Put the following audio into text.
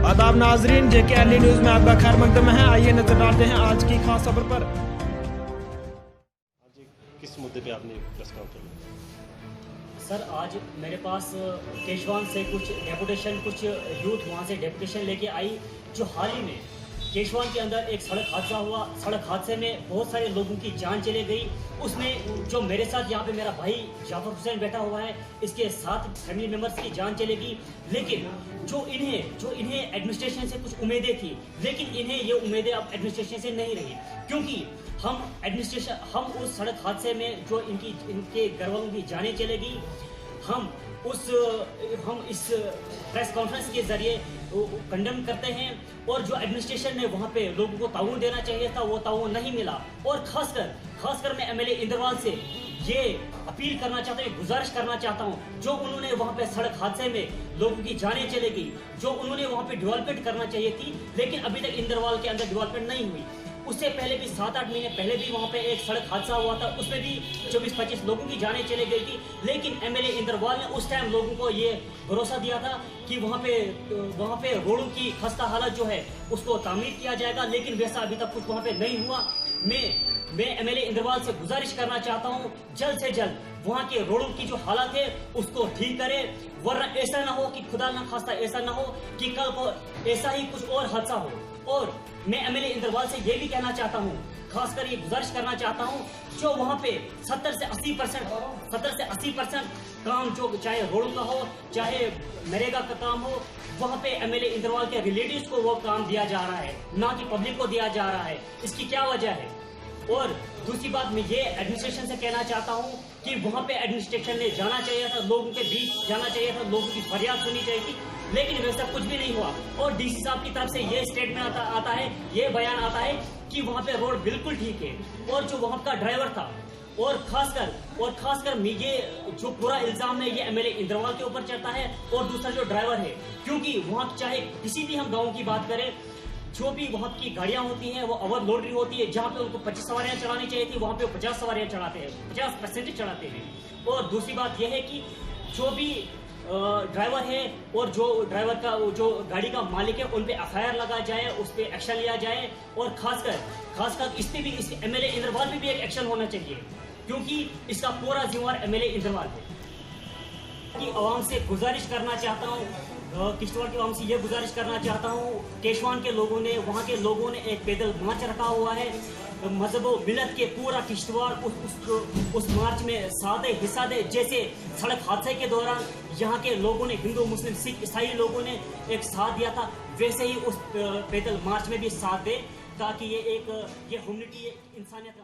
आदाब नाजरीन, JKLE news में आपका खैर मकदम है। आइए नजर डालते हैं आज की खास खबर पर। आज किस मुद्दे पे आपने प्रेस कॉन्फ्रेंस की? सर, आज मेरे पास केशवान से कुछ यूथ वहाँ से डेपुटेशन लेके आई, जो हाल ही में केशवान के अंदर एक सड़क हादसा हुआ। सड़क हादसे में बहुत सारे लोगों की जान चली गई। उसमें जो मेरे साथ यहाँ पे मेरा भाई जाफर हुसैन बैठा हुआ है, इसके 7 फैमिली मेम्बर्स की जान चलेगी। लेकिन जो इन्हें एडमिनिस्ट्रेशन से कुछ उम्मीदें थी, लेकिन इन्हें ये उम्मीदें अब एडमिनिस्ट्रेशन से नहीं रही, क्योंकि हम उस सड़क हादसे में जो इनके घर वालों की जानें चलेगी, हम इस प्रेस कॉन्फ्रेंस के जरिए कंडेम करते हैं। और जो एडमिनिस्ट्रेशन ने वहाँ पे लोगों को ताउन देना चाहिए था, वो ताउन नहीं मिला। और खासकर मैं MLA इंद्रवाल से ये अपील करना चाहता हूँ, गुजारिश करना चाहता हूँ, जो उन्होंने वहाँ पे सड़क हादसे में लोगों की जानें चलेगी, जो उन्होंने वहाँ पे डेवलपमेंट करना चाहिए थी, लेकिन अभी तक इंद्रवाल के अंदर डेवलपमेंट नहीं हुई। उससे पहले भी 7-8 महीने पहले भी वहाँ पे एक सड़क हादसा हुआ था, उसमें भी 24-25 लोगों की जानें चली गई थी। लेकिन MLA इंद्रवाल ने उस टाइम लोगों को ये भरोसा दिया था कि वहाँ पे रोडों की खस्ता हालत जो है उसको तामीर किया जाएगा, लेकिन वैसा अभी तक कुछ वहाँ पे नहीं हुआ। मैं MLA इंद्रवाल से गुजारिश करना चाहता हूँ, जल्द से जल्द वहाँ के रोडों की जो हालत है उसको ठीक करे, वरना ऐसा ना हो कि खुदा ना खास्ता ऐसा ना हो कि कल को ऐसा ही कुछ और हादसा हो। और मैं MLA इंद्रवाल से ये भी कहना चाहता हूँ, खासकर ये गुजारिश करना चाहता हूँ, जो वहाँ पे 70 से 80% काम, जो चाहे रोडों का हो चाहे नरेगा का काम हो, वहाँ पे MLA इंद्रवाल के रिलेटिव्स को वो काम दिया जा रहा है, ना कि पब्लिक को दिया जा रहा है। इसकी क्या वजह है? और दूसरी बात, मैं ये एडमिनिस्ट्रेशन से कहना चाहता हूँ कि वहाँ पे एडमिनिस्ट्रेशन ने जाना चाहिए था, लोगों के बीच जाना चाहिए था, लोगों की फरियाद सुननी चाहिए थी, लेकिन वैसा कुछ भी नहीं हुआ। और DC साहब की तरफ से ये स्टेटमेंट आता है, ये बयान आता है कि वहाँ पे रोड बिल्कुल ठीक है। और जो वहाँ का ड्राइवर था, और खासकर ये जो पूरा इल्जाम है ये MLA इंद्रवाल के ऊपर चढ़ता है, और दूसरा जो ड्राइवर है, क्योंकि वहाँ चाहे किसी भी हम गाँव की बात करें, जो भी वहाँ की गाड़ियाँ होती हैं वो ओवरलोडेड होती है। जहाँ पे उनको 25 सवारियाँ चढ़ानी चाहिए थी, वहाँ पे वो 50 सवारियाँ चढ़ाते हैं, 50% चढ़ाते हैं। और दूसरी बात यह है कि जो भी ड्राइवर है और जो ड्राइवर का जो गाड़ी का मालिक है, उन पे FIR लगा जाए, उस पर एक्शन लिया जाए। और खासकर इस पे भी, इस MLA इंद्रवाल पे भी एक एक्शन होना चाहिए, क्योंकि इसका पूरा जिम्मेवार MLA इंद्रवाल है। कि आवाम से गुजारिश करना चाहता हूँ, किश्तवाड़ की आवाम से ये गुजारिश करना चाहता हूँ, केशवान के लोगों ने, वहाँ के लोगों ने एक पैदल मार्च रखा हुआ है, मजहब व मिलत के पूरा किश्तवाड़ उस मार्च में हिस्सा दे। जैसे सड़क हादसे के दौरान यहाँ के लोगों ने, हिंदू मुस्लिम सिख ईसाई लोगों ने एक साथ दिया था, वैसे ही उस पैदल मार्च में भी साथ दे, ताकि ये ह्यूमनिटी, इंसानियत का